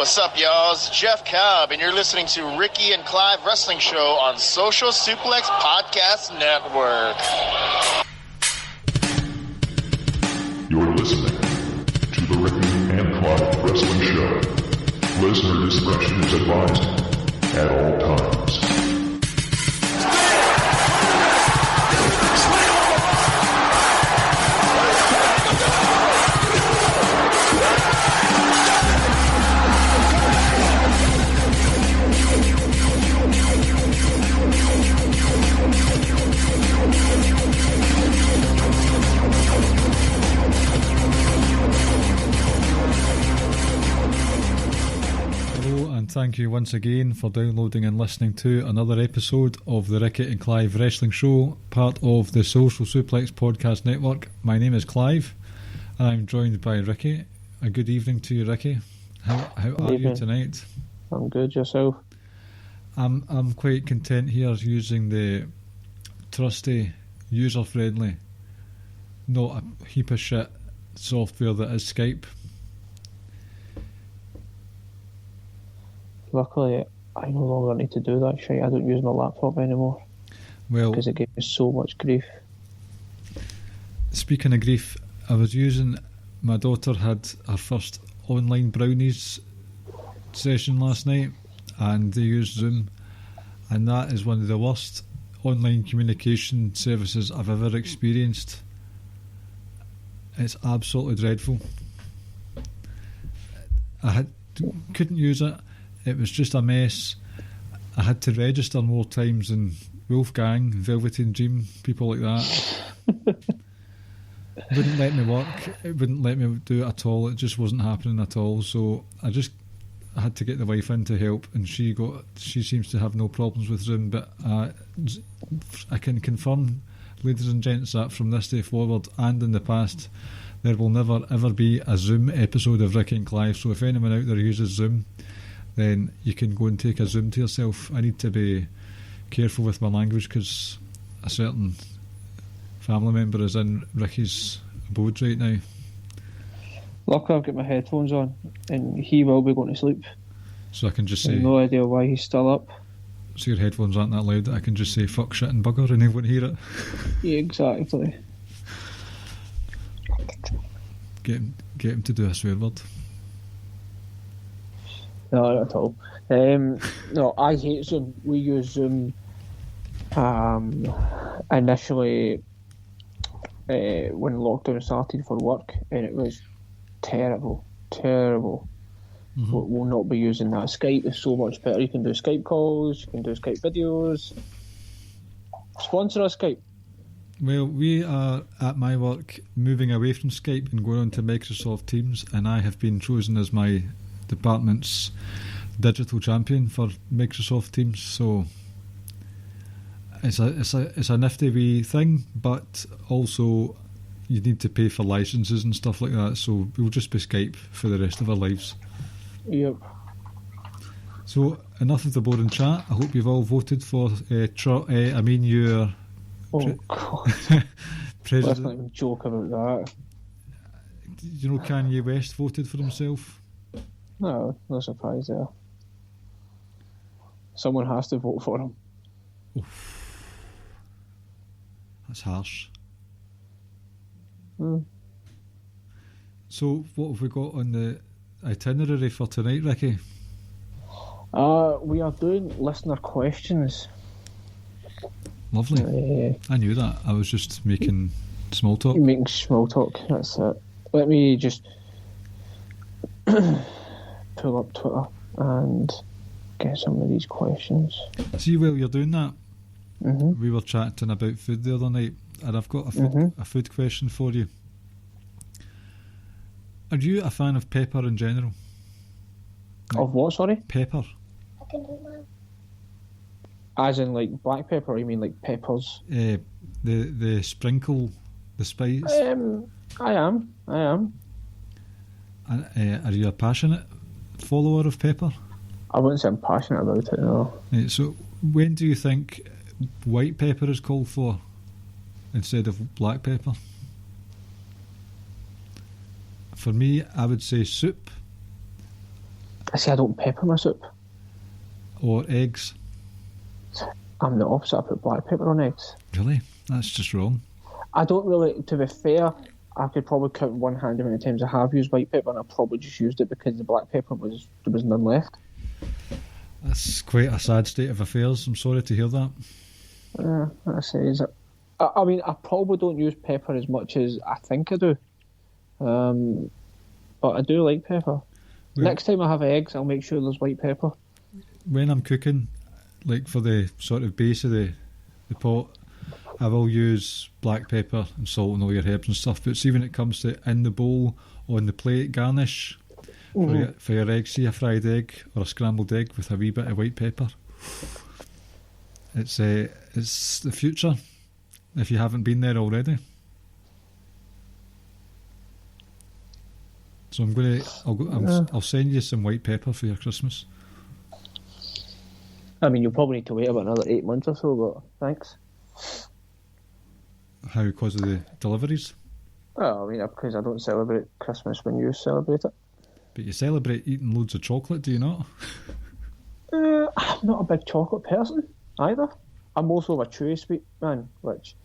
What's up, y'all? It's Jeff Cobb, and you're listening to Ricky and Clive Wrestling Show on Social Suplex Podcast Network. You're listening to the Ricky and Clive Wrestling Show. Listener discretion is advised at all times. Thank you once again for downloading and listening to another episode of the Ricky and Clive Wrestling Show, part of the Social Suplex Podcast Network. My name is Clive, and I'm joined by Ricky. A good evening to you, Ricky. How are you tonight? I'm good. Yourself? I'm quite content here using the trusty, user-friendly, not a heap of shit software that is Skype. Luckily, I no longer need to do that shit. I don't use my laptop anymore. Well, because it gave me so much grief. Speaking of grief, I was using... My daughter had her first online brownies session last night, and they used Zoom, and that is one of the worst online communication services I've ever experienced. It's absolutely dreadful. Couldn't use it. It was just a mess. I had to register more times than Wolfgang, Velveteen Dream, people like that. Wouldn't let me work. It wouldn't let me do it at all. It just wasn't happening at all. So I had to get the wife in to help, and she seems to have no problems with Zoom. But I can confirm, ladies and gents, that from this day forward and in the past, there will never ever be a Zoom episode of Ricky and Clive. So if anyone out there uses Zoom, then you can go and take a Zoom to yourself. I need to be careful with my language because a certain family member is in Ricky's abode right now. Luckily I've got my headphones on and he will be going to sleep. So I can just say... no idea why he's still up. So your headphones aren't that loud that I can just say fuck, shit and bugger and he won't hear it. Yeah, exactly. Get him to do a swear word. No, not at all. No, I hate Zoom. We use Zoom initially when lockdown started for work, and it was terrible. Mm-hmm. We'll not be using that. Skype is so much better. You can do Skype calls, you can do Skype videos. Sponsor us, Skype. Well, we are at my work moving away from Skype and going on to Microsoft Teams, and I have been chosen as my department's digital champion for Microsoft Teams. So it's a nifty wee thing, but also you need to pay for licenses and stuff like that. So we'll just be Skype for the rest of our lives. Yep. So enough of the boring chat. I hope you've all voted for your God. president. Let's not even joke about that. You know, Kanye West voted for himself. No surprise there. Someone has to vote for him. Oof. That's harsh. So what have we got on the itinerary for tonight, Ricky? We are doing listener questions. Lovely. I knew that. I was just making small talk. Making small talk, that's it. Let me just pull up Twitter and get some of these questions. See, while you're doing that, mm-hmm. we were chatting about food the other night, and I've got a food question for you. Are you a fan of pepper in general? Of what, sorry? Pepper. I can do that. As in like black pepper, or you mean like peppers? The sprinkle, the spice? I am. And, are you a passionate follower of pepper? I wouldn't say I'm passionate about it, no. Right, so when do you think white pepper is called for instead of black pepper? For me, I would say soup. I see, I don't pepper my soup. Or eggs. I'm the opposite. I put black pepper on eggs. Really? That's just wrong. I don't really, to be fair, I could probably count one hand how many times I have used white pepper, and I probably just used it because the black pepper there was none left. That's quite a sad state of affairs. I'm sorry to hear that. I say, is it? I mean, I probably don't use pepper as much as I think I do. But I do like pepper. Next time I have eggs, I'll make sure there's white pepper. When I'm cooking, like for the sort of base of the pot, I will use black pepper and salt and all your herbs and stuff. But see, when it comes to in the bowl, on the plate, garnish for your egg, see a fried egg or a scrambled egg with a wee bit of white pepper. It's the future. If you haven't been there already. So I'll send you some white pepper for your Christmas. I mean, you'll probably need to wait about another 8 months or so, but thanks. How, because of the deliveries? Well, I mean, because I don't celebrate Christmas when you celebrate it. But you celebrate eating loads of chocolate, do you not? I'm not a big chocolate person either. I'm also a chewy sweet man, which,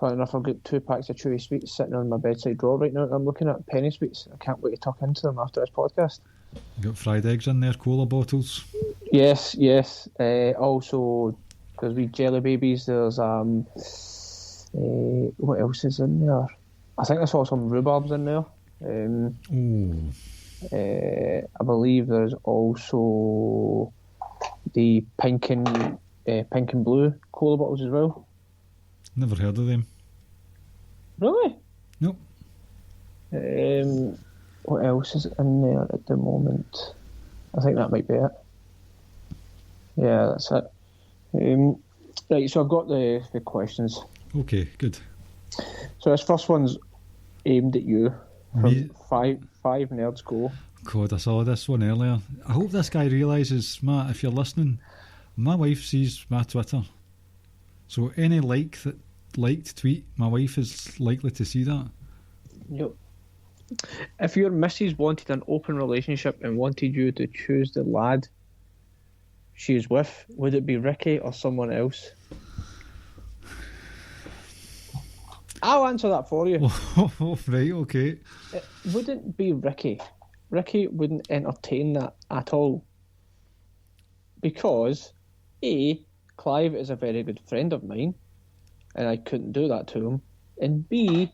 funny enough, I've got 2 packs of chewy sweets sitting on my bedside drawer right now. I'm looking at penny sweets. I can't wait to tuck into them after this podcast. You got fried eggs in there, cola bottles. Yes. Also, there's wee jelly babies. There's what else is in there? I think I saw some rhubarbs in there. I believe there's also the pink and blue cola bottles as well. Never heard of them. Really? Nope. What else is in there at the moment? I think that might be it. Yeah, that's it. Right, so I've got the questions. Okay, good. So this first one's aimed at you. From five nerds go. God, I saw this one earlier. I hope this guy realises, Matt, if you're listening, my wife sees my Twitter. So any liked tweet, my wife is likely to see that. Yep. If your missus wanted an open relationship and wanted you to choose the lad she is with, would it be Ricky or someone else? I'll answer that for you. Oh, right, okay. It wouldn't be Ricky. Ricky wouldn't entertain that at all. Because, A, Clive is a very good friend of mine, and I couldn't do that to him. And B,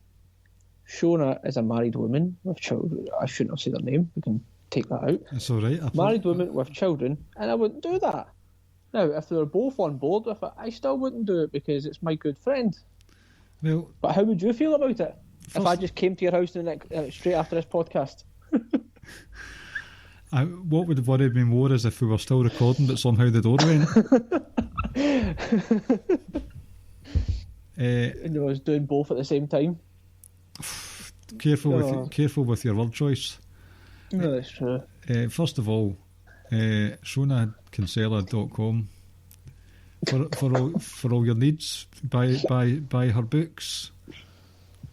Shona is a married woman with children. I shouldn't have said her name. We can take that out. It's all right. Married woman with children, and I wouldn't do that. Now, if they were both on board with it, I still wouldn't do it because it's my good friend. Well, but how would you feel about it if I just came to your house straight after this podcast? What would have worried me more is if we were still recording, but somehow the door went. And I was doing both at the same time. Careful with your word choice. No, that's true. First of all, ShonaKinsella.com for all your needs. Buy her books.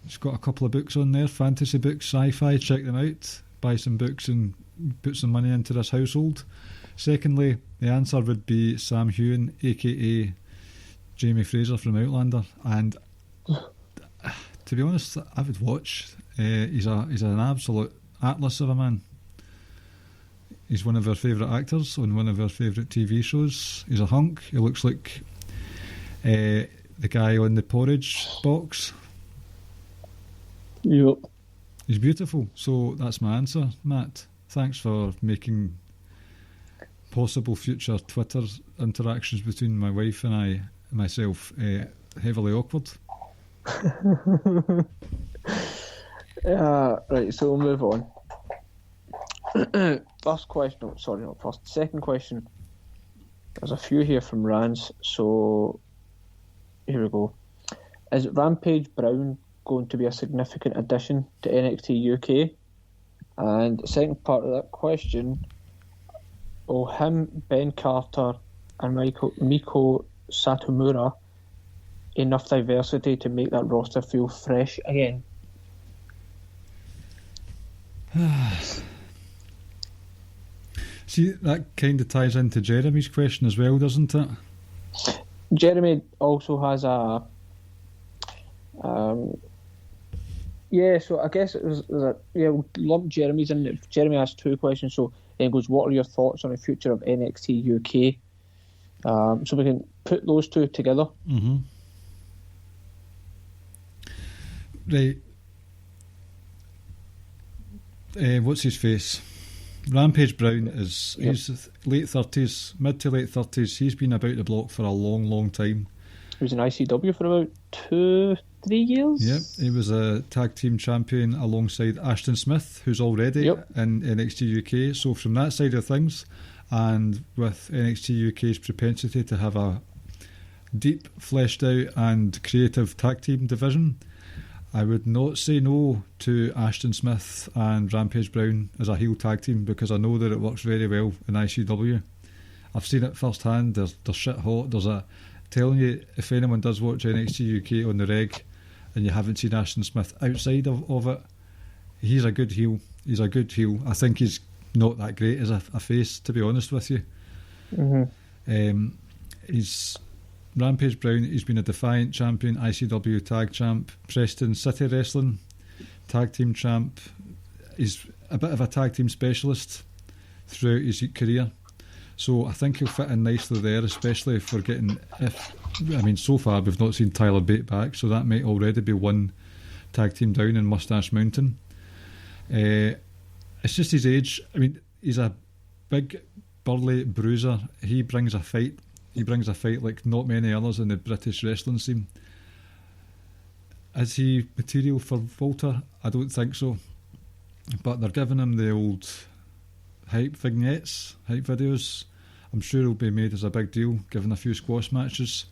She's got a couple of books on there, fantasy books, sci-fi. Check them out. Buy some books and put some money into this household. Secondly, the answer would be Sam Heughan, aka Jamie Fraser from Outlander. And to be honest, I would watch. He's an absolute atlas of a man. He's one of our favourite actors on one of our favourite TV shows. He's a hunk. He looks like the guy on the porridge box. Yep. He's beautiful. So that's my answer, Matt. Thanks for making possible future Twitter interactions between my wife and myself heavily awkward. Right, so we'll move on. Second question. There's a few here from Rans, so here we go. Is Rampage Brown going to be a significant addition to NXT UK? And the second part of that question, will him, Ben Carter, and Miko Satomura enough diversity to make that roster feel fresh again? See, that kind of ties into Jeremy's question as well, doesn't it? Jeremy also has a. So I guess it was we'll lump Jeremy's in. Jeremy asked two questions, so he goes, "What are your thoughts on the future of NXT UK?" So we can put those two together. Mm-hmm. Right. What's his face? Rampage Brown is he's late 30s, mid to late 30s. He's been about the block for a long, long time. He was in ICW for about 2-3 years. Yep, he was a tag team champion alongside Ashton Smith, who's already in NXT UK. So from that side of things, and with NXT UK's propensity to have a deep, fleshed out and creative tag team division, I would not say no to Ashton Smith and Rampage Brown as a heel tag team, because I know that it works very well in ICW. I've seen it firsthand. They're shit hot. Telling you, if anyone does watch NXT UK on the reg and you haven't seen Ashton Smith outside of it, he's a good heel. He's a good heel. I think he's not that great as a face, to be honest with you. Mm-hmm. He's Rampage Brown. He's been a Defiant champion, ICW tag champ, Preston City Wrestling tag team champ. He's a bit of a tag team specialist throughout his career, so I think he'll fit in nicely there, especially for getting. So far we've not seen Tyler Bate back, so that might already be one tag team down in Mustache Mountain. It's just his age. I mean, he's a big, burly bruiser. He brings a fight. He brings a fight like not many others in the British wrestling scene. Is he material for Volta? I don't think so. But they're giving him the old hype vignettes, hype videos. I'm sure he'll be made as a big deal, given a few squash matches.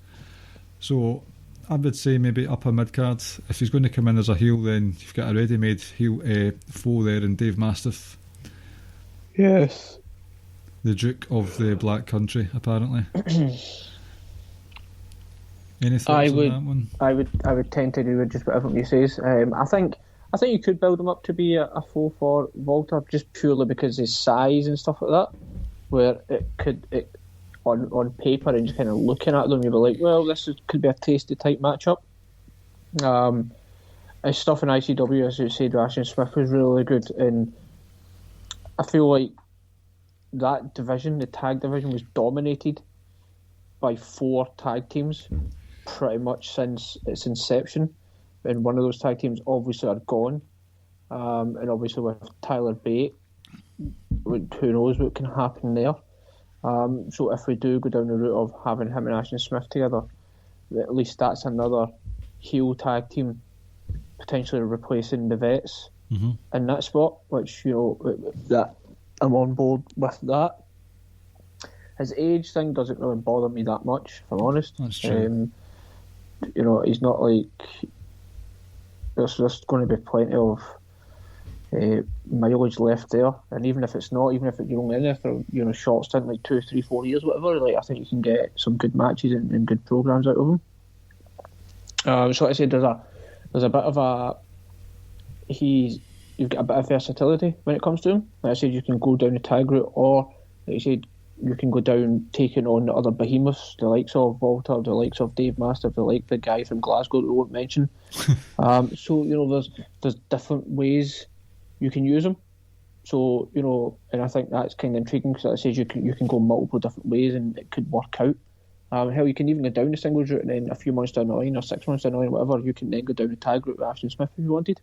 So I would say maybe upper mid-card. If he's going to come in as a heel, then you've got a ready-made heel foe there in Dave Mastiff. Yes. The Duke of the Black Country, apparently. Any thoughts on that one? I would tend to agree with just what everybody says. I think you could build him up to be a foe for Volta, just purely because of his size and stuff like that. Where it on paper and just kind of looking at them, you'd be like, well, could be a tasty type matchup. His stuff in ICW, as you said, Ashton Smith was really good, and I feel like that division, the tag division, was dominated by 4 tag teams pretty much since its inception, and one of those tag teams obviously are gone, and obviously with Tyler Bate, who knows what can happen there. So if we do go down the route of having him and Ashton Smith together, at least that's another heel tag team potentially replacing the Vets in that spot, which, that I'm on board with that. His age thing doesn't really bother me that much, if I'm honest. That's true. He's not like... There's just going to be plenty of mileage left there, and even if you're only in there for short stint, like 2, 3, 4 years, whatever, like I think you can get some good matches and good programs out of him. So like I said, there's a bit of you've got a bit of versatility when it comes to him. Like I said, you can go down the tag route, or like you said, you can go down taking on the other behemoths, the likes of Volta, the likes of Dave Mastiff, the guy from Glasgow that we won't mention. So there's different ways you can use them. So and I think that's kind of intriguing, because like I said, you can go multiple different ways and it could work out. Hell, you can even go down the singles route, and then a few months down the line, or 6 months down the line, whatever, you can then go down the tag route with Ashton Smith if you wanted.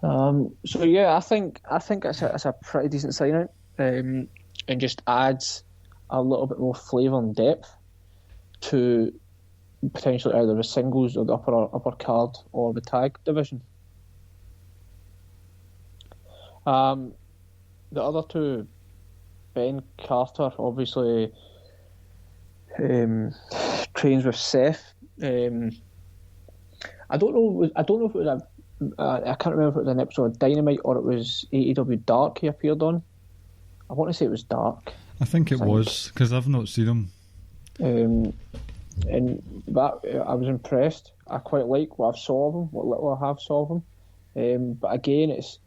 So yeah, I think it's a pretty decent sign out, and just adds a little bit more flavour and depth to potentially either the singles or the upper card or the tag division. The other two, Ben Carter obviously trains with Seth. I don't know if it was I can't remember if it was an episode of Dynamite or it was AEW Dark he appeared on. I want to say it was Dark. I think it was, because I've not seen him. And that I was impressed. I quite like what I've saw of him, what little I have saw of him. But again, it's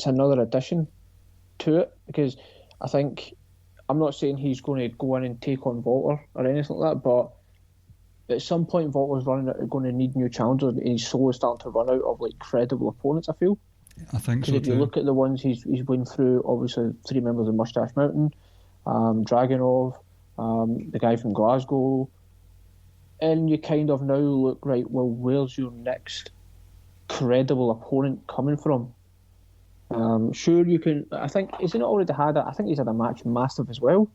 another addition to it, because I think, I'm not saying he's going to go in and take on Walter or anything like that, but at some point Walter's going to need new challengers, and he's slowly starting to run out of like credible opponents, I feel. I think so too. Because if you look at the ones he's went through, obviously 3 members of Mustache Mountain, Dragunov, the guy from Glasgow, and you kind of now look, right, well, where's your next credible opponent coming from? Sure, you can. I think, has he not already had it? I think he's had a match Mastiff as well.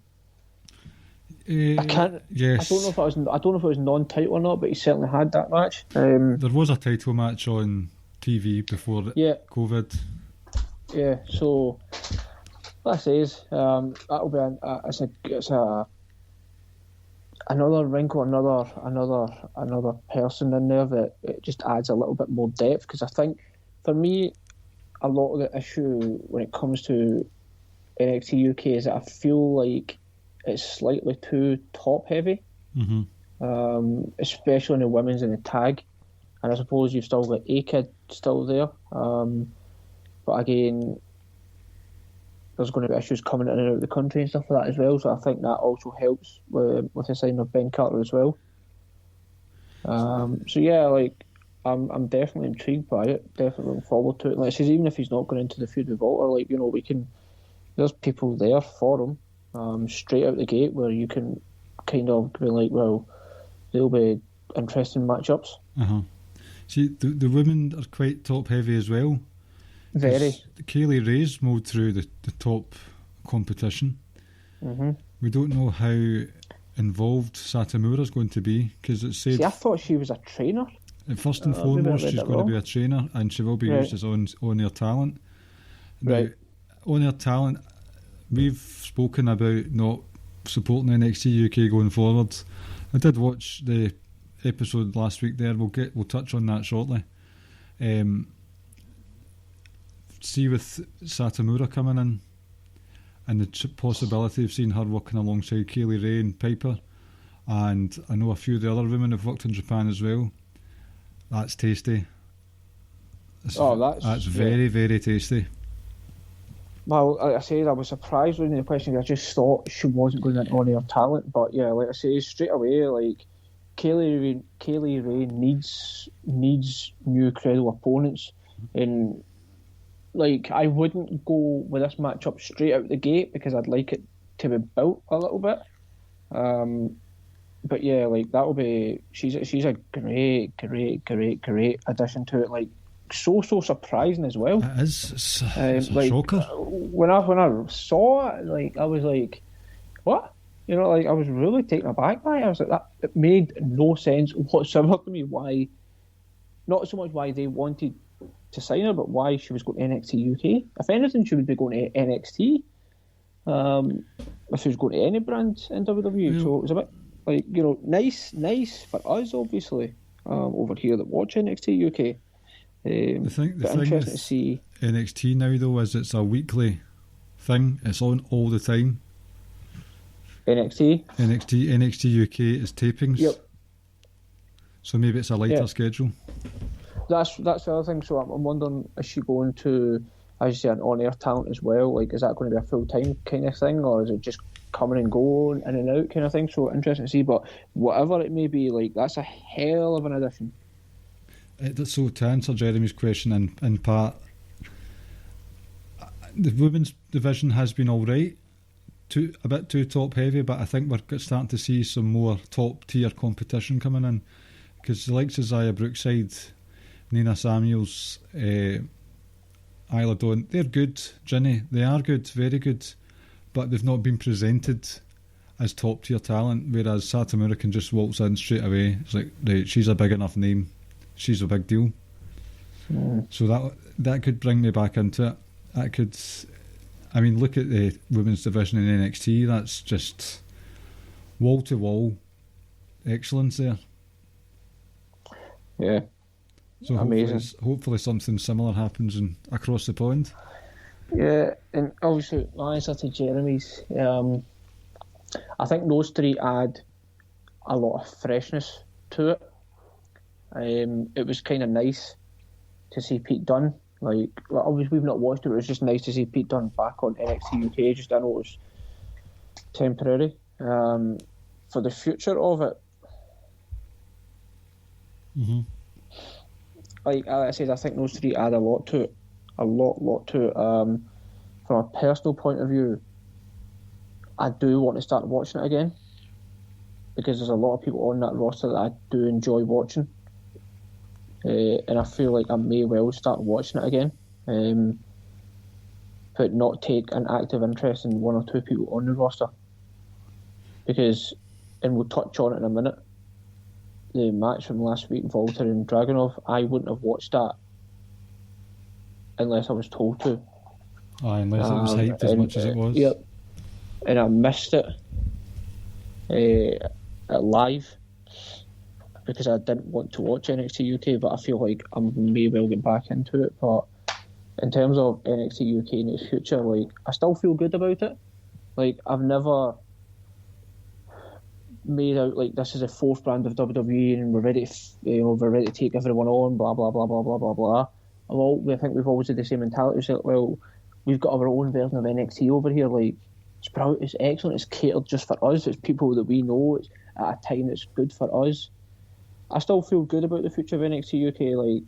I can't. Yes. I don't know if it was non-title or not, but he certainly had that match. There was a title match on TV before COVID. Yeah. So, like I says, that'll be another wrinkle, another person in there that it just adds a little bit more depth. Because I think, for me, a lot of the issue when it comes to NXT UK is that I feel like it's slightly too top heavy, especially in the women's and the tag. And I suppose you've still got A-Kid still there, but again, there's going to be issues coming in and out of the country and stuff like that as well. So I think that also helps with the signing of Ben Carter as well. So yeah, like, I'm definitely intrigued by it. Definitely looking forward to it. Like I says, even if he's not going into the feud with Walter, like, you know, there's people there for him, straight out the gate, where you can kind of be like, well, they'll be interesting matchups. See, the women are quite top heavy as well. Very. Kaylee Ray's moved through the top competition. We don't know how involved Satomura's going to be, because it said. See, I thought she was a trainer. First and foremost, she's going to be a trainer, and she will be used as on-air talent. Now, on-air talent, we've spoken about not supporting NXT UK going forward. I did watch the episode last week there. We'll touch on that shortly. See, with Satomura coming in, and the possibility of seeing her working alongside Kaylee Ray and Piper, and I know a few of the other women have worked in Japan as well. That's tasty. That's very, very tasty. Well, like I said, I was surprised reading the question. I just thought she wasn't going into on-air talent, but yeah, like I say, straight away, like, Kaylee Ray needs new credible opponents, and like, I wouldn't go with this matchup straight out the gate because I'd like it to be built a little bit. But yeah, like, that'll be. She's a great addition to it. Like, so surprising as well. It is. It's a like, shocker. When I saw it, like, I was like, what? You know, like, I was really taken aback by it. I was like, that. It made no sense whatsoever to me. Why? Not so much why they wanted to sign her, but why she was going to NXT UK. If anything, she would be going to NXT. If she was going to any brand in WWE, so it was a bit. Like, you know, nice for us, obviously, over here that watch NXT UK. The thing interesting to see. NXT now, though, is it's a weekly thing. It's on all the time. NXT UK is tapings. Yep. So maybe it's a lighter schedule. That's the other thing. So I'm wondering, is she going to, as you say, an on-air talent as well? Like, is that going to be a full-time kind of thing, or is it just coming and going, in and out kind of thing? So interesting to see. But whatever it may be, like, that's a hell of an addition. So to answer Jeremy's question in part, the women's division has been all right, a bit too top heavy, but I think we're starting to see some more top tier competition coming in, because the likes of Zaya Brookside, Nina Samuels, Isla Dawn, they're good. Ginny, they are good, very good, but they've not been presented as top tier talent, whereas Satomura can just waltz in straight away. It's like, right, she's a big enough name, she's a big deal. So that could bring me back into it. That could, I mean, look at the women's division in NXT. That's just wall to wall excellence there. Yeah. So hopefully something similar happens across the pond. Yeah, and obviously, my answer to Jeremy's, I think those three add a lot of freshness to it. It was kind of nice to see Pete Dunne Like, well, obviously we've not watched it, but it's just nice to see Pete Dunne back on NXT UK. Just I know it was temporary. For the future of it, like I said, I think those three add a lot to it. A lot to it. From a personal point of view, I do want to start watching it again because there's a lot of people on that roster that I do enjoy watching. And I feel like I may well start watching it again, but not take an active interest in one or two people on the roster. Because, and we'll touch on it in a minute, the match from last week, Volta and Dragunov, I wouldn't have watched that unless I was told to. Unless it was hyped as much as it was. Yep. And I missed it at live because I didn't want to watch NXT UK, but I feel like I may well get back into it. But in terms of NXT UK in its future, like, I still feel good about it. Like, I've never made out like this is a fourth brand of WWE and we're ready to take everyone on, blah blah blah blah blah blah blah. Well, I think we've always had the same mentality. So, well, we've got our own version of NXT over here. Like, it's excellent. It's catered just for us. It's people that we know. It's at a time that's good for us. I still feel good about the future of NXT UK. Like,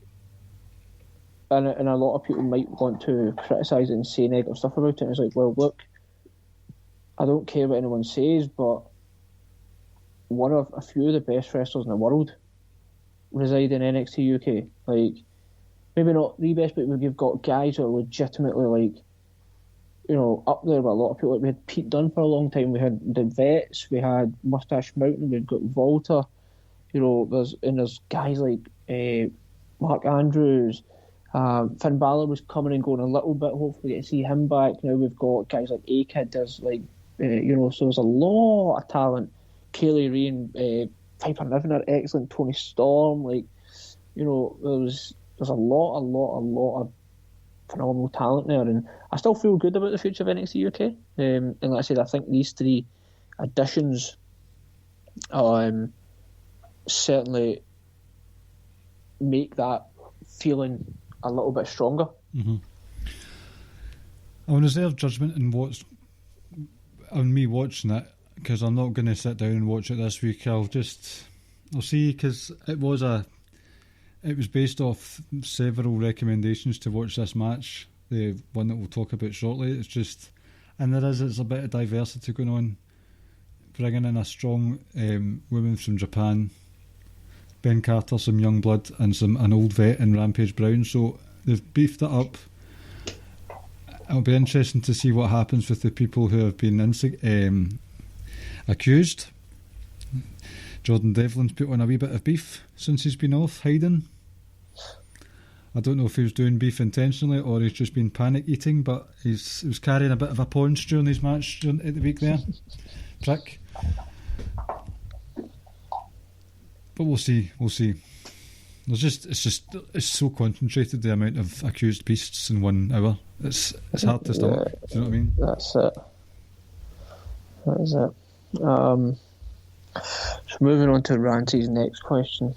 and a lot of people might want to criticise it and say negative stuff about it. And it's like, well, look, I don't care what anyone says, but one of a few of the best wrestlers in the world reside in NXT UK. Like, maybe not the best, but we've got guys who are legitimately, like, you know, up there with a lot of people. Like, we had Pete Dunne for a long time. We had the Vets. We had Mustache Mountain. We've got Volta. You know, there's guys like Mark Andrews. Finn Balor was coming and going a little bit. Hopefully, get to see him back. Now we've got guys like A-Kid. There's like, so there's a lot of talent. Kaylee Ray and Piper Niven are excellent. Tony Storm, like, you know, there's a lot of phenomenal talent there, and I still feel good about the future of NXT UK. And like I said, I think these three additions certainly make that feeling a little bit stronger. Mm-hmm. I want to reserve judgment on me watching it, because I'm not going to sit down and watch it this week. I'll see, because it was based off several recommendations to watch this match, the one that we'll talk about shortly. It's just, and it's a bit of diversity going on, bringing in a strong woman from Japan, Ben Carter, some young blood, and an old vet in Rampage Brown. So they've beefed it up. It'll be interesting to see what happens with the people who have been accused. Jordan Devlin's put on a wee bit of beef since he's been off hiding. I don't know if he was doing beef intentionally or he's just been panic eating, but he was carrying a bit of a paunch during his match at the week there. Prick. But we'll see. It's so concentrated, the amount of accused beasts in 1 hour. It's hard to stomach. Do you know what I mean? That's it. That is it. So moving on to Rancy's next question.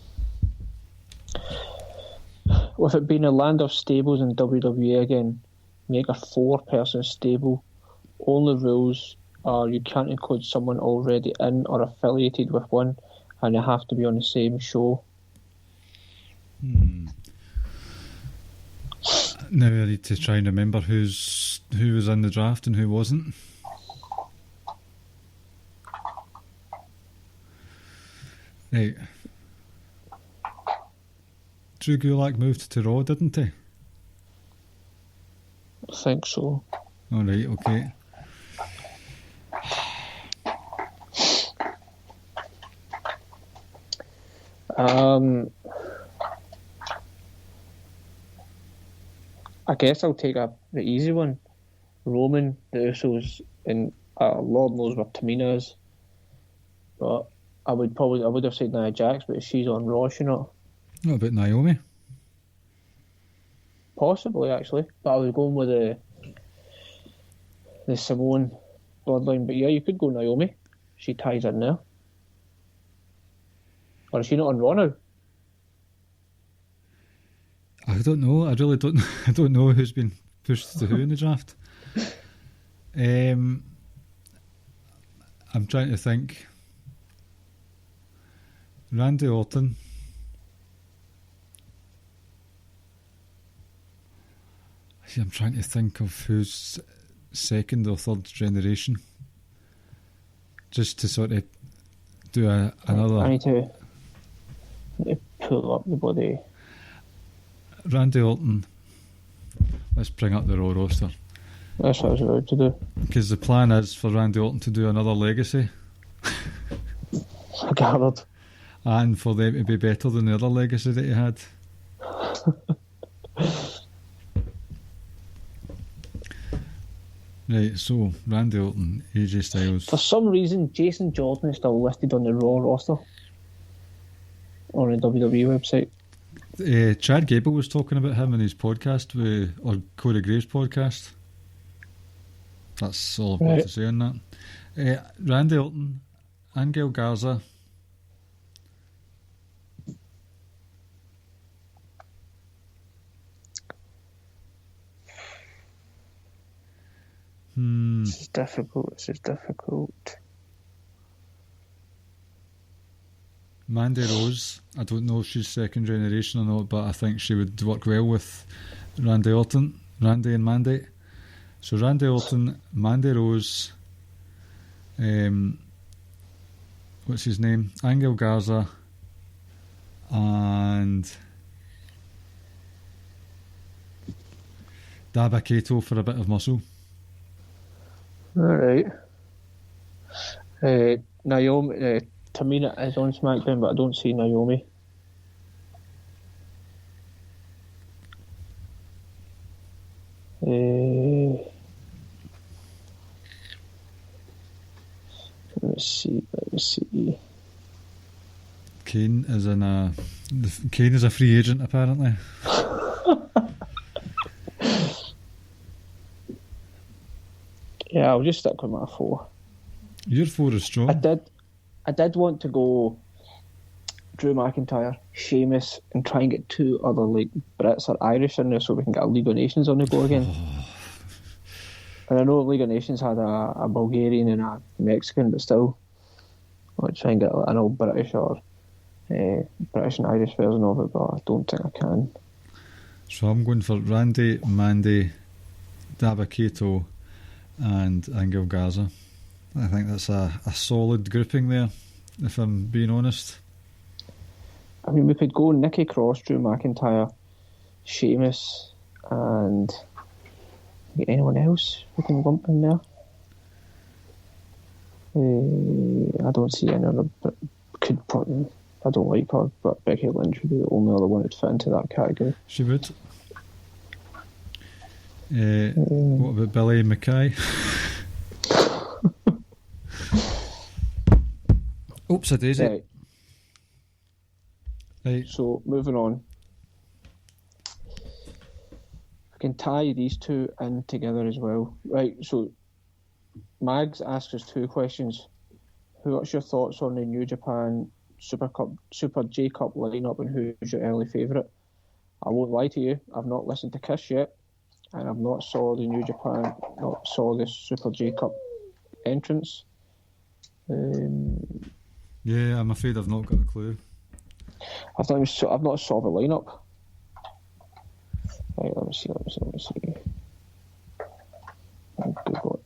With it being a land of stables in WWE again, make a 4-person stable. Only rules are you can't include someone already in or affiliated with one, and they have to be on the same show. Now I need to try and remember who was in the draft and who wasn't. Right. Drew Gulak moved to Raw, didn't he? I think so. Alright, okay. I guess I'll take the easy one. Roman, the Usos, and Lord knows where Tamina is. But I would have said Nia Jax, but she's on Raw, she not. What about Naomi? Possibly, actually. But I was going with the Samoan bloodline. But yeah, you could go Naomi. She ties in there. Or is she not on Raw now? I don't know. I really don't. I don't know who's been pushed to who in the draft. I'm trying to think. Randy Orton. See, I'm trying to think of who's second or third generation. Just to sort of do another. I need to pull up the body. Randy Orton. Let's bring up the Raw roster. That's what I was about to do. Because the plan is for Randy Orton to do another legacy. I gathered. And for them to be better than the other legacy that he had. Right, so Randy Orton, AJ Styles. For some reason, Jason Jordan is still listed on the Raw roster on the WWE website. Chad Gable was talking about him in his podcast, or Corey Graves' podcast. That's all I've got to say on that. Randy Orton, Angel Garza. This is difficult. Mandy Rose. I don't know if she's second generation or not, but I think she would work well with Randy Orton. Randy and Mandy. So Randy Orton, Mandy Rose, what's his name? Angel Garza, and Dabba-Kato for a bit of muscle. Alright. Naomi, Tamina is on SmackDown, but I don't see Naomi. Let me see. Kane is a free agent apparently. Yeah, I'll just stick with my 4. Your 4 is strong. I did want to go Drew McIntyre, Sheamus, and try and get 2 other like Brits or Irish in there so we can get a League of Nations on the go again. And I know League of Nations had a Bulgarian and a Mexican, but still, I want to try and get an old British or British and Irish version of it, but I don't think I can. So I'm going for Randy, Mandy, Dabba-Kato, and Angel Garza. I think that's a solid grouping there, if I'm being honest. I mean, we could go Nikki Cross, Drew McIntyre, Sheamus, and anyone else we can lump in there. I don't see any other, but could put. I don't like her, but Becky Lynch would be the only other one who'd fit into that category. She would. What about Billy Mackay? Oops, a daisy. Right. So, moving on. I can tie these 2 in together as well. Right, so Mags asks us 2 questions. What's your thoughts on the New Japan Super J Cup lineup and who's your early favourite? I won't lie to you, I've not listened to Kiss yet, and I've not saw the the Super J Cup entrance. Yeah, I'm afraid I've not got a clue. I've not saw the lineup. Right, let me see. I'll Google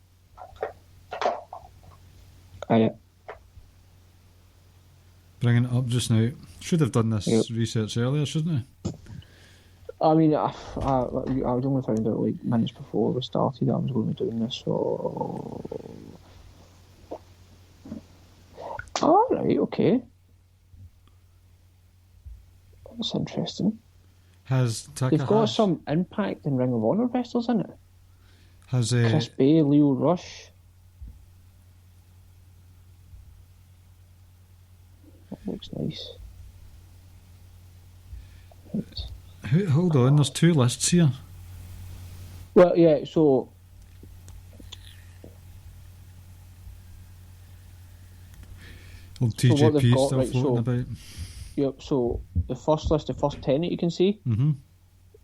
it. Bringing it up just now. Should have done this research earlier, shouldn't I? I mean, I only found out like minutes before we started that I was going to be doing this, so... Alright, okay. That's interesting. They've got some Impact and Ring of Honor wrestlers in it. Chris Bay, Leo Rush. That looks nice. Right. Hold on, there's 2 lists here. Well, yeah, so... Old TJP still floating about. Yep, so the first 10 that you can see,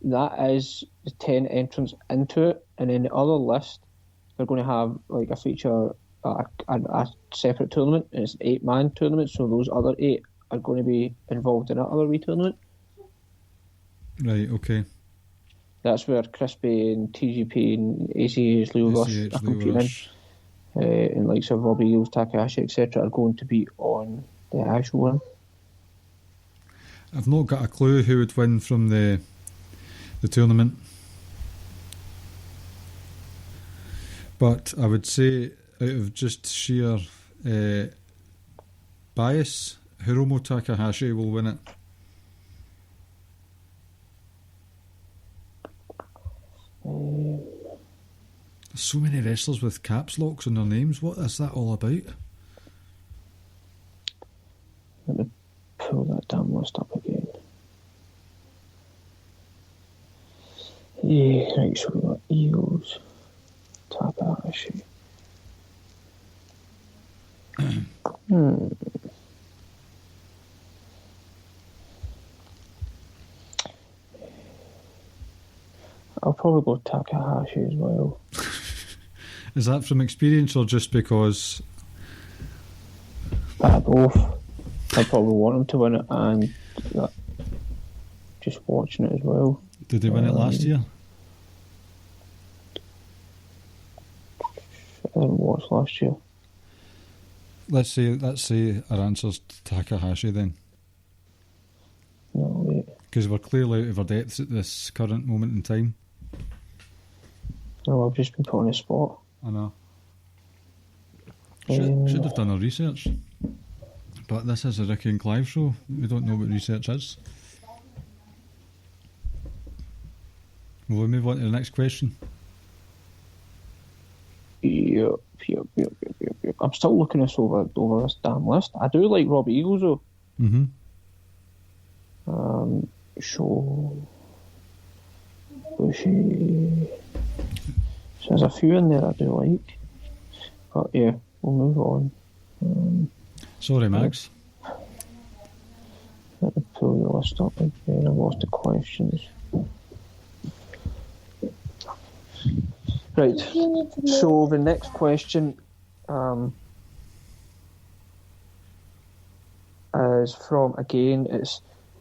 that is the 10 entrants into it, and then the other list, they're going to have like a feature, a separate tournament, and it's an 8-man tournament, so those other 8 are going to be involved in that other wee tournament. Right, okay. That's where Crispy and TGP and ACH, Leo Rush are competing in. And likes of Robbie Eels, Takahashi, etc. are going to be on the actual one. I've not got a clue who would win from the tournament. But I would say, out of just sheer bias, Hiromu Takahashi will win it. There's so many wrestlers with caps locks on their names. What is that all about? Let me pull that damn list up again. Yeah, right, so we've got Eels, Takahashi. I'll probably go Takahashi as well. Is that from experience or just because? Both. I probably want him to win it, and just watching it as well. Did they win it last year? I didn't watch last year. Let's say our answer's Takahashi then. No, wait. Because we're clearly out of our depths at this current moment in time. No, I've just been put on the spot. I know. Should have done our research. But this is a Ricky and Clive show. We don't know what research is. Will we move on to the next question? Yep. I'm still looking this over this damn list. I do like Robbie Eagles though. Mm-hmm. So Bushy. So there's a few in there I do like. But yeah, we'll move on. Sorry, Max. Let me pull the list up again. I lost the questions. Right. So the next question is from, again,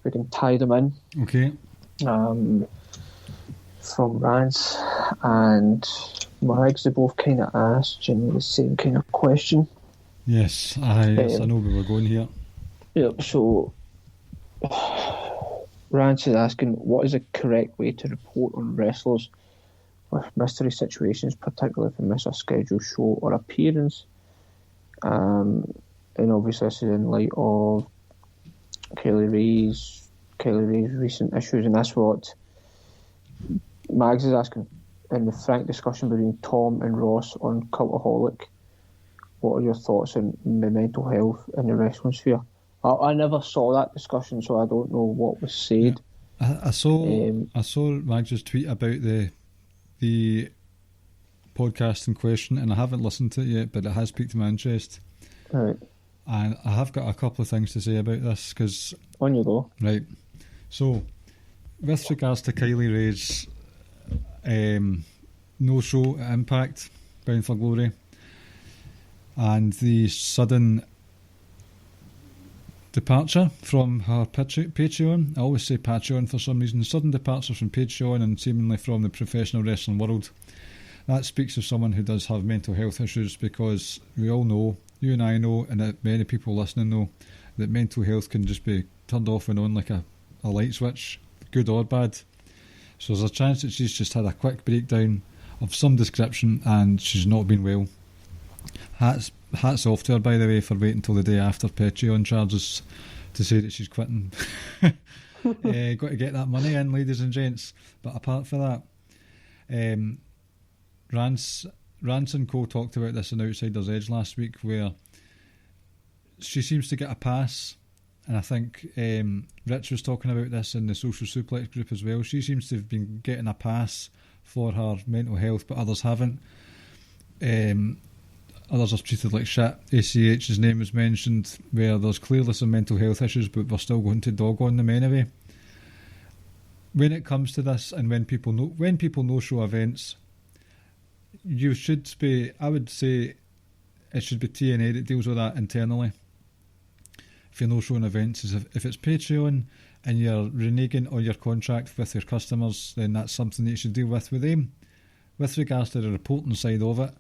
we can tie them in. Okay. From Rance and Mags, they both kind of asked generally the same kind of question. Yes, I know where we're going here. Yep, so Rance is asking, what is the correct way to report on wrestlers with mystery situations, particularly if they miss a scheduled show or appearance? And obviously this is in light of Kaylee Ray's recent issues, and that's what Mags is asking in the frank discussion between Tom and Ross on Cultaholic. What are your thoughts on mental health in the wrestling sphere? I never saw that discussion, so I don't know what was said. Yeah. I saw Mags' tweet about the podcast in question, and I haven't listened to it yet, but it has piqued my interest. Right. And I have got a couple of things to say about this, because... On you go. Right. So, with regards to Kylie Ray's no-show at Impact, Bound for Glory, and the sudden departure from her Patreon. I always say Patreon for some reason. Sudden departure from Patreon and seemingly from the professional wrestling world. That speaks of someone who does have mental health issues, because we all know, you and I know, and that many people listening know, that mental health can just be turned off and on like a light switch, good or bad. So there's a chance that she's just had a quick breakdown of some description and she's not been well. Hats off to her, by the way, for waiting until the day after Patreon charges to say that she's quitting. Got to get that money in, ladies and gents. But apart from that, Rance and Co talked about this on Outsider's Edge last week, where she seems to get a pass, and I think Rich was talking about this in the Social Suplex group as well. She seems to have been getting a pass for her mental health, but others haven't. Others are treated like shit. ACH's name was mentioned, where there's clearly some mental health issues, but we're still going to dog on them anyway. when it comes to this, and when people no show events, you should be. I would say it should be TNA that deals with that internally. If you're no showing events, if it's Patreon and you're reneging on your contract with your customers, then that's something that you should deal with them. With regards to the reporting side of it,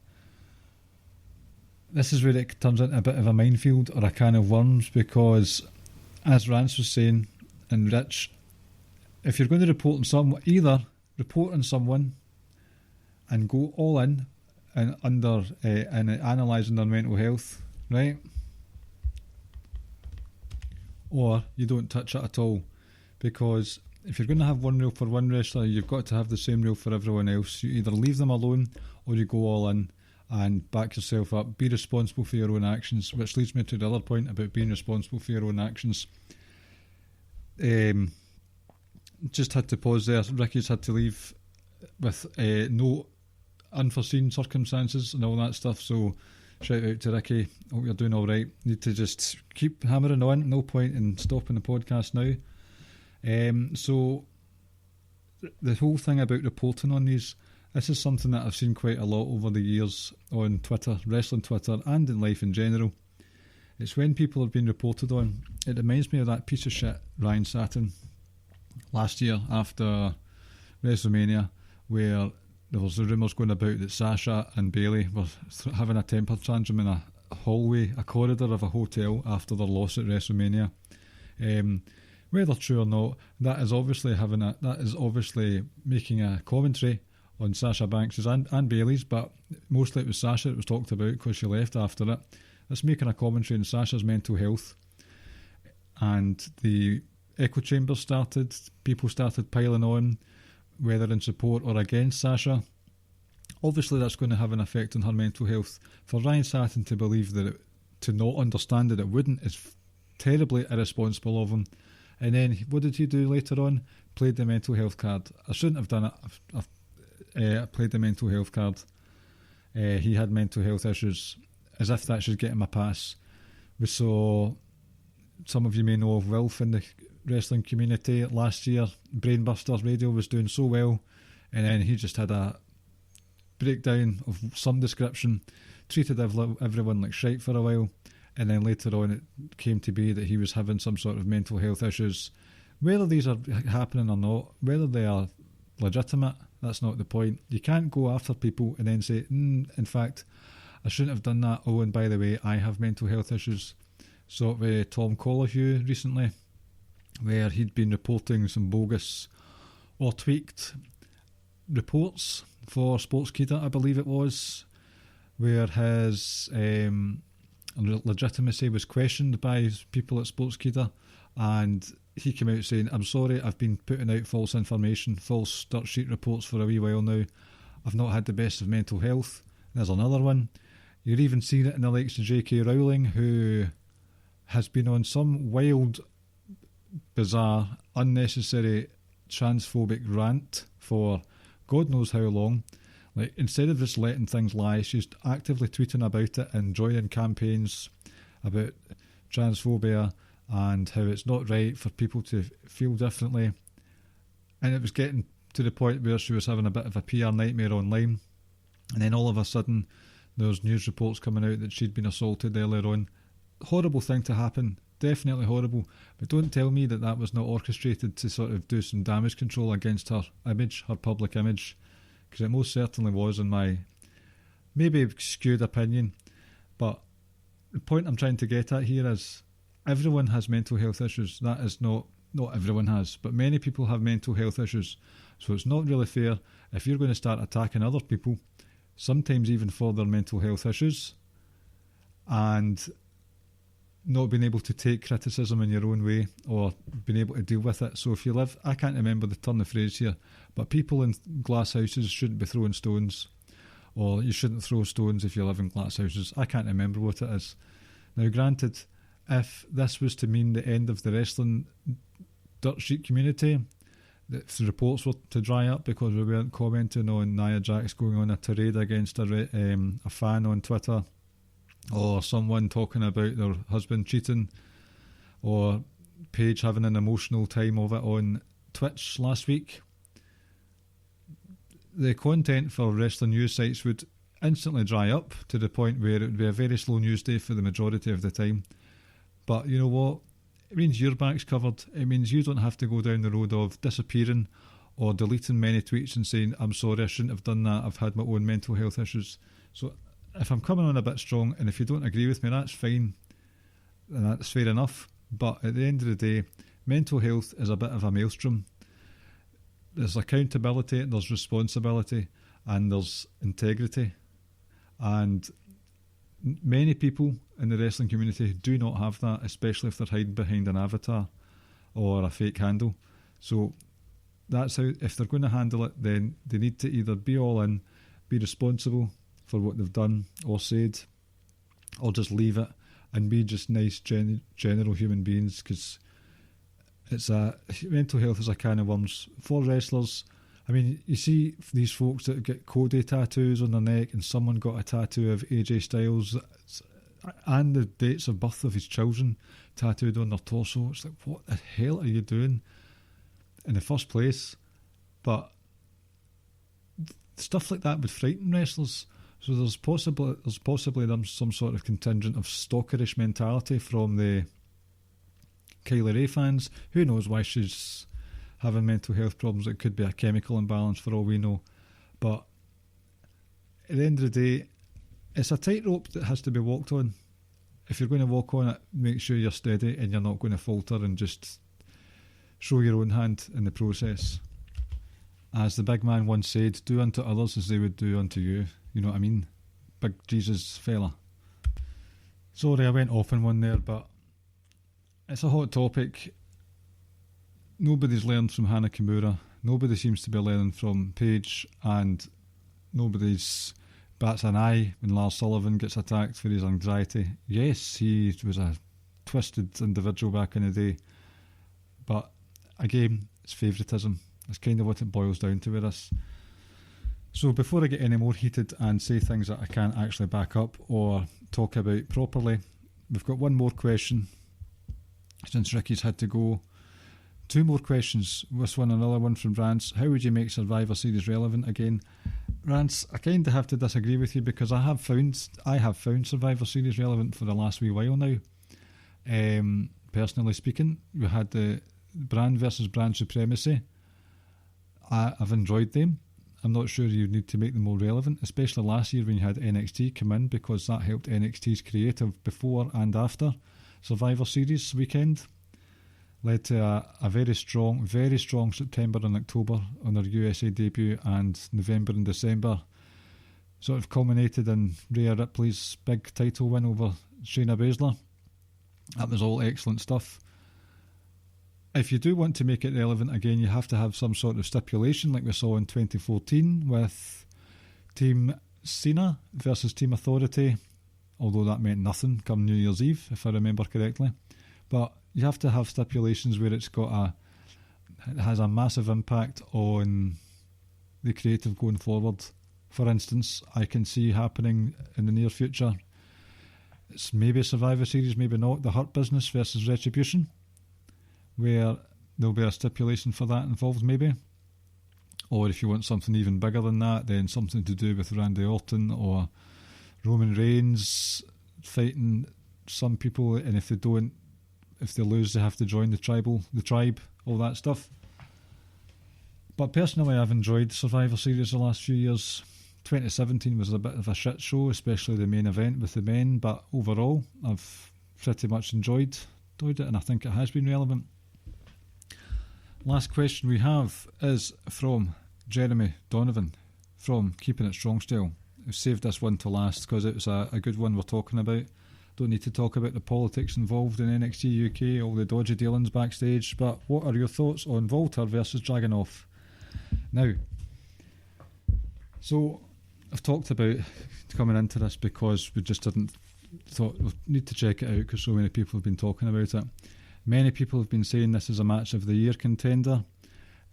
this is where it turns into a bit of a minefield or a can of worms, because, as Rance was saying, and Rich, if you're going to report on someone, either report on someone and go all in and and analysing their mental health, right? Or you don't touch it at all, because if you're going to have one rule for one wrestler, you've got to have the same rule for everyone else. You either leave them alone or you go all in and back yourself up. Be responsible for your own actions, which leads me to the other point about being responsible for your own actions. Just had to pause there. Ricky's had to leave with no unforeseen circumstances and all that stuff, so shout out to Ricky. Hope you're doing alright. Need to just keep hammering on. No point in stopping the podcast now. So the whole thing about reporting on these, this is something that I've seen quite a lot over the years on Twitter, wrestling Twitter, and in life in general. It's when people have been reported on. It reminds me of that piece of shit Ryan Satin last year after WrestleMania, where there was the rumours going about that Sasha and Bayley were having a temper tantrum in a hallway, a corridor of a hotel after their loss at WrestleMania. Whether true or not, that is obviously making a commentary on Sasha Banks' and Bayley's, but mostly it was Sasha that was talked about because she left after it. It's making a commentary on Sasha's mental health, and the echo chamber started. People started piling on, whether in support or against Sasha. Obviously that's going to have an effect on her mental health. For Ryan Satin to believe that to not understand that it wouldn't is terribly irresponsible of him. And then what did he do later on? Played the mental health card. I shouldn't have done it. I played the mental health card. He had mental health issues, as if that should get him a pass. We saw, some of you may know of Wilf in the wrestling community last year. Brainbusters Radio was doing so well, and then he just had a breakdown of some description, treated everyone like shite for a while, and then later on it came to be that he was having some sort of mental health issues. Whether these are happening or not, whether they are legitimate, that's not the point. You can't go after people and then say, in fact, I shouldn't have done that. Oh, and by the way, I have mental health issues. Sort of Tom Colohue recently, where he'd been reporting some bogus or tweaked reports for Sportskeeda, I believe it was, where his legitimacy was questioned by people at Sportskeeda, and he came out saying, I'm sorry, I've been putting out false information, false dirt sheet reports for a wee while now. I've not had the best of mental health. There's another one. You're even seeing it in the likes of J.K. Rowling, who has been on some wild, bizarre, unnecessary, transphobic rant for God knows how long. Like, instead of just letting things lie, she's actively tweeting about it and joining campaigns about transphobia and how it's not right for people to feel differently. And it was getting to the point where she was having a bit of a PR nightmare online. And then all of a sudden, there's news reports coming out that she'd been assaulted earlier on. Horrible thing to happen. Definitely horrible. But don't tell me that that was not orchestrated to sort of do some damage control against her image, her public image. Because it most certainly was, in my maybe skewed opinion. But the point I'm trying to get at here is everyone has mental health issues. That is not everyone has, but many people have mental health issues. So it's not really fair if you're going to start attacking other people, sometimes even for their mental health issues, and not being able to take criticism in your own way or being able to deal with it. So if you live, I can't remember the turn of phrase here, but people in glass houses shouldn't be throwing stones, or you shouldn't throw stones if you live in glass houses. I can't remember what it is. Now granted, if this was to mean the end of the wrestling dirt sheet community, if the reports were to dry up because we weren't commenting on Nia Jax going on a tirade against a fan on Twitter, or someone talking about their husband cheating, or Paige having an emotional time of it on Twitch last week, the content for wrestling news sites would instantly dry up to the point where it would be a very slow news day for the majority of the time. But you know what? It means your back's covered. It means you don't have to go down the road of disappearing or deleting many tweets and saying, I'm sorry, I shouldn't have done that, I've had my own mental health issues. So if I'm coming on a bit strong, and if you don't agree with me, that's fine, and that's fair enough. But at the end of the day, mental health is a bit of a maelstrom. There's accountability, there's responsibility, and there's integrity. And many people in the wrestling community do not have that, especially if they're hiding behind an avatar or a fake handle. So that's how, if they're going to handle it, then they need to either be all in, be responsible for what they've done or said, or just leave it and be just nice, general human beings, because mental health is a can of worms for wrestlers. I mean, you see these folks that get Cody tattoos on their neck, and someone got a tattoo of AJ Styles and the dates of birth of his children tattooed on their torso. It's like, what the hell are you doing in the first place? But stuff like that would frighten wrestlers. So there's possibly some sort of contingent of stalkerish mentality from the Kylie Ray fans. Who knows why she's having mental health problems? It could be a chemical imbalance for all we know. But at the end of the day, it's a tightrope that has to be walked on. If you're going to walk on it, make sure you're steady and you're not going to falter and just show your own hand in the process. As the big man once said, do unto others as they would do unto you. You know what I mean? Big Jesus fella. Sorry, I went off on one there, but it's a hot topic. Nobody's learned from Hana Kimura. Nobody seems to be learning from Paige, and nobody's bats an eye when Lars Sullivan gets attacked for his anxiety. Yes, he was a twisted individual back in the day, but again, it's favouritism. That's kind of what it boils down to with us. So before I get any more heated and say things that I can't actually back up or talk about properly, we've got one more question since Ricky's had to go. Two more questions. This one, another one from Rance. How would you make Survivor Series relevant again? Rance, I kind of have to disagree with you, because I have found Survivor Series relevant for the last wee while now. Personally speaking, we had the brand versus brand supremacy. I've enjoyed them. I'm not sure you need to make them more relevant, especially last year when you had NXT come in, because that helped NXT's creative before and after Survivor Series weekend. Led to a very strong September and October on their USA debut, and November and December sort of culminated in Rhea Ripley's big title win over Shayna Baszler. That was all excellent stuff. If you do want to make it relevant again, you have to have some sort of stipulation like we saw in 2014 with Team Cena versus Team Authority, although that meant nothing come New Year's Eve, if I remember correctly. But you have to have stipulations where it has a massive impact on the creative going forward. For instance, I can see happening in the near future, it's maybe a Survivor Series, maybe not, the Hurt Business versus Retribution, where there'll be a stipulation for that involved maybe. Or if you want something even bigger than that, then something to do with Randy Orton or Roman Reigns fighting some people, and if they lose, they have to join the tribe, all that stuff. But personally, I've enjoyed Survivor Series the last few years. 2017 was a bit of a shit show, especially the main event with the men, but overall, I've pretty much enjoyed it, and I think it has been relevant. Last question we have is from Jeremy Donovan from Keeping It Strong Style. I've saved this one to last because it was a good one we're talking about. Don't need to talk about the politics involved in NXT UK, all the dodgy dealings backstage, but what are your thoughts on Volta versus Dragunov? Now, so I've talked about coming into this because we just thought we need to check it out because so many people have been talking about it. Many people have been saying this is a match of the year contender.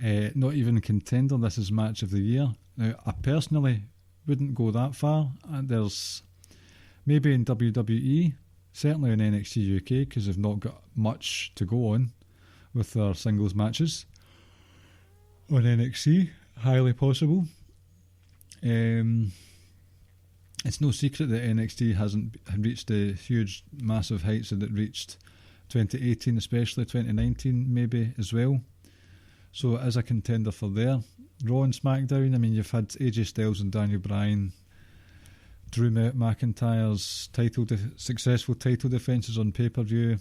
Not even a contender, this is match of the year. Now, I personally wouldn't go that far. There's maybe in WWE, certainly in NXT UK, because they've not got much to go on with their singles matches. on NXT, highly possible. It's no secret that NXT hasn't reached the huge, massive heights that it reached 2018, especially 2019 maybe as well. So it is a contender for there. Raw and SmackDown, I mean, you've had AJ Styles and Daniel Bryan, Drew McIntyre's successful title defences on pay-per-view.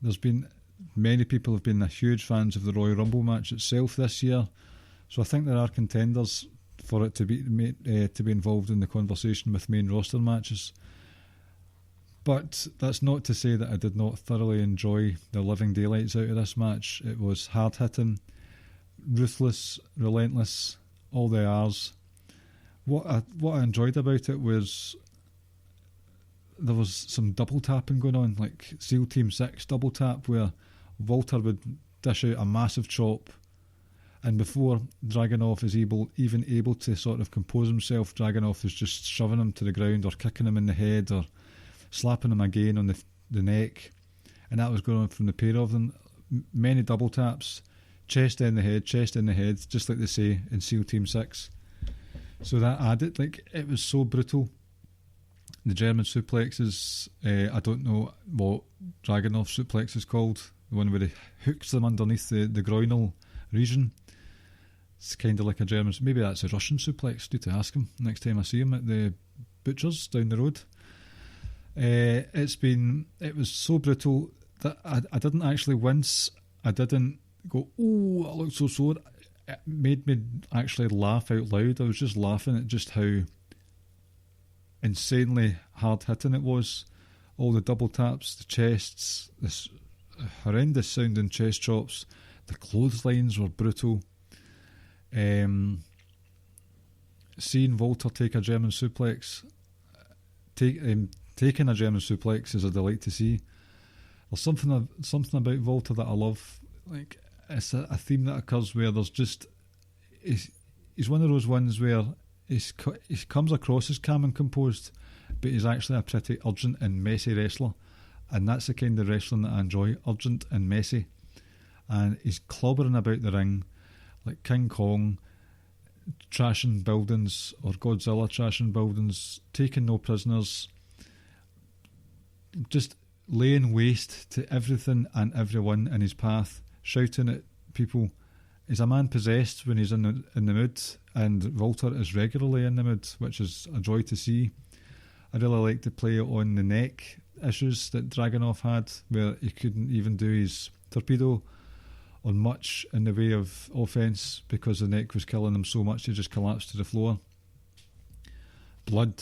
There's been many people have been huge fans of the Royal Rumble match itself this year. So I think there are contenders for it to be involved in the conversation with main roster matches. But that's not to say that I did not thoroughly enjoy the living daylights out of this match. It was hard hitting, ruthless, relentless, all the R's. What I enjoyed about it was there was some double tapping going on, like SEAL Team 6 double tap, where Walter would dish out a massive chop, and before Dragunov is even able to sort of compose himself, Dragunov is just shoving him to the ground or kicking him in the head or slapping him again on the neck, and that was going on from the pair of them. Many double taps, chest in the head, just like they say in SEAL Team 6. So that added, like, it was so brutal. The German suplexes, I don't know what Dragunov suplex is called, the one where he hooks them underneath the groinal region. It's kind of like a German, maybe that's a Russian suplex. Need to ask him next time I see him at the butcher's down the road. It was so brutal that I didn't actually wince. I didn't go, oh, I looked so sore. It made me actually laugh out loud. I was just laughing at just how insanely hard hitting it was. All the double taps, the chests, this horrendous sounding chest chops, the clotheslines were brutal. Seeing Walter take a German suplex, taking a German suplex is a delight to see. There's something about Walter that I love. Like, it's a theme that occurs where there's just he's one of those ones where he comes across as calm and composed, but he's actually a pretty urgent and messy wrestler, and that's the kind of wrestling that I enjoy, urgent and messy. And he's clobbering about the ring like King Kong, trashing buildings, or Godzilla trashing buildings, taking no prisoners, just laying waste to everything and everyone in his path, shouting at people. He's a man possessed when he's in the mood, and Walter is regularly in the mood, which is a joy to see. I really like to play on the neck issues that Dragunov had, where he couldn't even do his torpedo on much in the way of offence because the neck was killing him so much he just collapsed to the floor. Blood,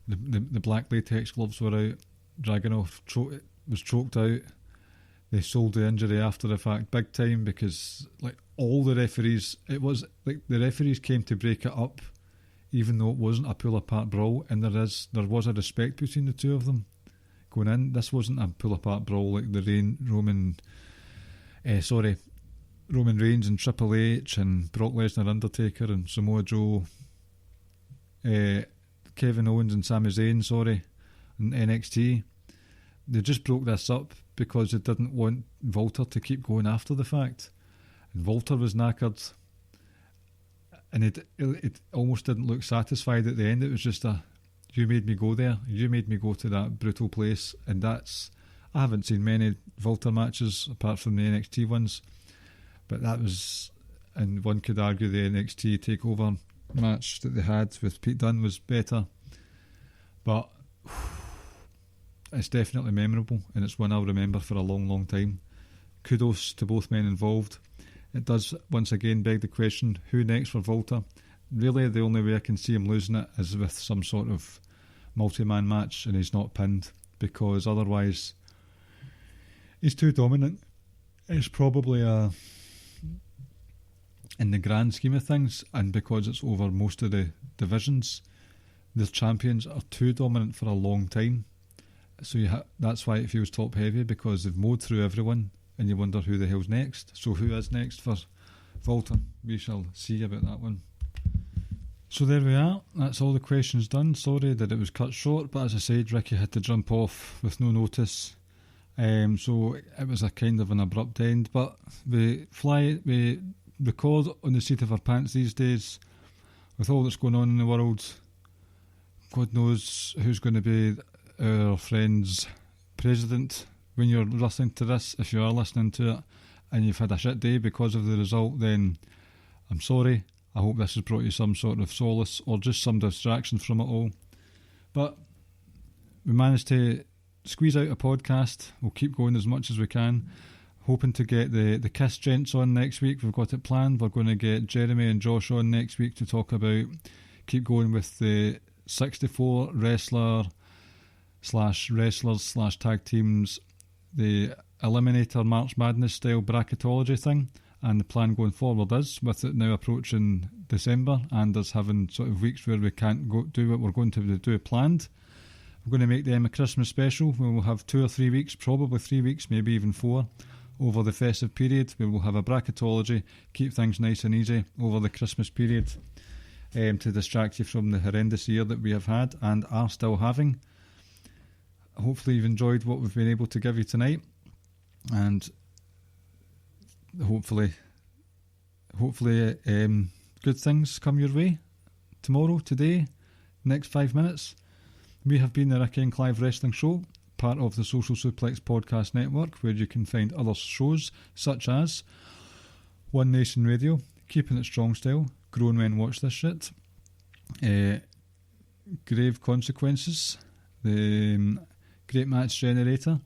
the black latex gloves were out. Dragunov was choked out. They sold the injury after the fact big time because, like, all the referees, it was like the referees came to break it up, even though it wasn't a pull apart brawl, and there was a respect between the two of them going in. This wasn't a pull apart brawl like the Roman Reigns and Triple H and Brock Lesnar, Undertaker and Samoa Joe, Kevin Owens and Sami Zayn, in NXT. They just broke this up because they didn't want Walter to keep going after the fact. And Walter was knackered, and it almost didn't look satisfied at the end. It was just you made me go there, you made me go to that brutal place. And I haven't seen many Walter matches apart from the NXT ones, but that was, and one could argue the NXT TakeOver match that they had with Pete Dunne was better, but it's definitely memorable, and it's one I'll remember for a long, long time. Kudos to both men involved. It does once again beg the question, who next for Walter? Really, the only way I can see him losing it is with some sort of multi-man match and he's not pinned, because otherwise he's too dominant. It's probably in the grand scheme of things, and because it's over most of the divisions, the champions are too dominant for a long time. So that's why it feels top heavy, because they've mowed through everyone and you wonder who the hell's next. So who is next for Walter? We shall see about that one. So there we are, that's all the questions done. Sorry that it was cut short, but as I said, Ricky had to jump off with no notice, so it was a kind of an abrupt end, but we record on the seat of our pants these days. With all that's going on in the world, God knows who's going to be our friend's president when you're listening to this. If you are listening to it and you've had a shit day because of the result, then I'm sorry. I hope this has brought you some sort of solace or just some distraction from it all. But we managed to squeeze out a podcast. We'll keep going as much as we can. Hoping to get the Kiss gents on next week. We've got it planned. We're going to get Jeremy and Josh on next week to talk about, keep going with the 64 wrestlers / tag teams, the Eliminator March Madness style bracketology thing. And the plan going forward is, with it now approaching December and us having sort of weeks where we can't go do what we're going to do planned, we're going to make them a Christmas special. We will have 2 or 3 weeks, probably 3 weeks, maybe even 4, over the festive period. We will have a bracketology, keep things nice and easy over the Christmas period, to distract you from the horrendous year that we have had and are still having. Hopefully you've enjoyed what we've been able to give you tonight, and hopefully good things come your way tomorrow, today, next 5 minutes. We have been the Ricky and Clive Wrestling Show, part of the Social Suplex Podcast Network, where you can find other shows such as One Nation Radio, Keeping It Strong Style, Grown Men Watch This Shit, Grave Consequences, the Great Match Generator,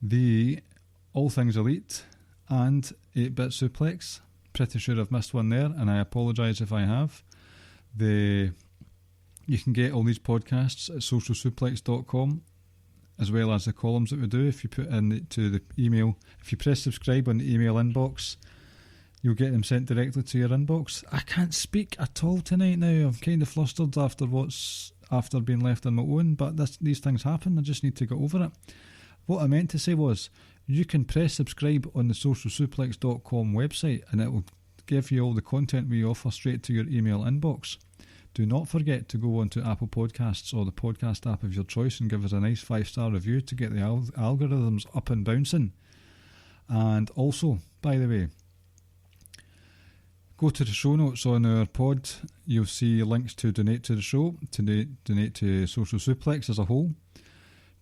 the All Things Elite, and 8-Bit Suplex. Pretty sure I've missed one there, and I apologise if I have. You can get all these podcasts at socialsuplex.com, as well as the columns that we do. If you put into the email, if you press subscribe on the email inbox, you'll get them sent directly to your inbox. I can't speak at all tonight now. I'm kind of flustered after being left on my own, but these things happen. I just need to get over it. What I meant to say was, you can press subscribe on the socialsuplex.com website and it will give you all the content we offer straight to your email inbox. Do not forget to go onto Apple Podcasts or the podcast app of your choice and give us a nice 5-star review to get the algorithms up and bouncing. And also, by the way, go to the show notes on our pod. You'll see links to donate to the show, to donate to Social Suplex as a whole,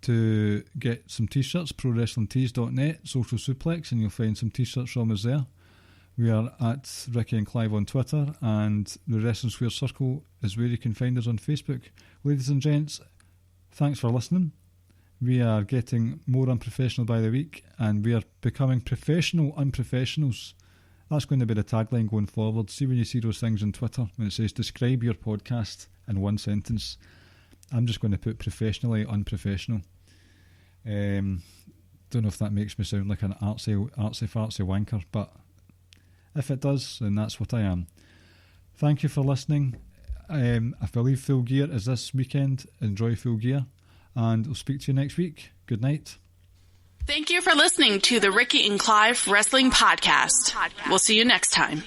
to get some t-shirts, prowrestlingtees.net, Social Suplex, and you'll find some t-shirts from us there. We are at Ricky and Clive on Twitter, and the Wrestling Square Circle is where you can find us on Facebook. Ladies and gents, thanks for listening. We are getting more unprofessional by the week, and we are becoming professional unprofessionals. That's going to be the tagline going forward. See when you see those things on Twitter, when it says, describe your podcast in one sentence. I'm just going to put professionally unprofessional. Don't know if that makes me sound like an artsy fartsy wanker, but if it does, then that's what I am. Thank you for listening. I believe Full Gear is this weekend. Enjoy Full Gear, and I'll speak to you next week. Good night. Thank you for listening to the Ricky and Clive Wrestling Podcast. We'll see you next time.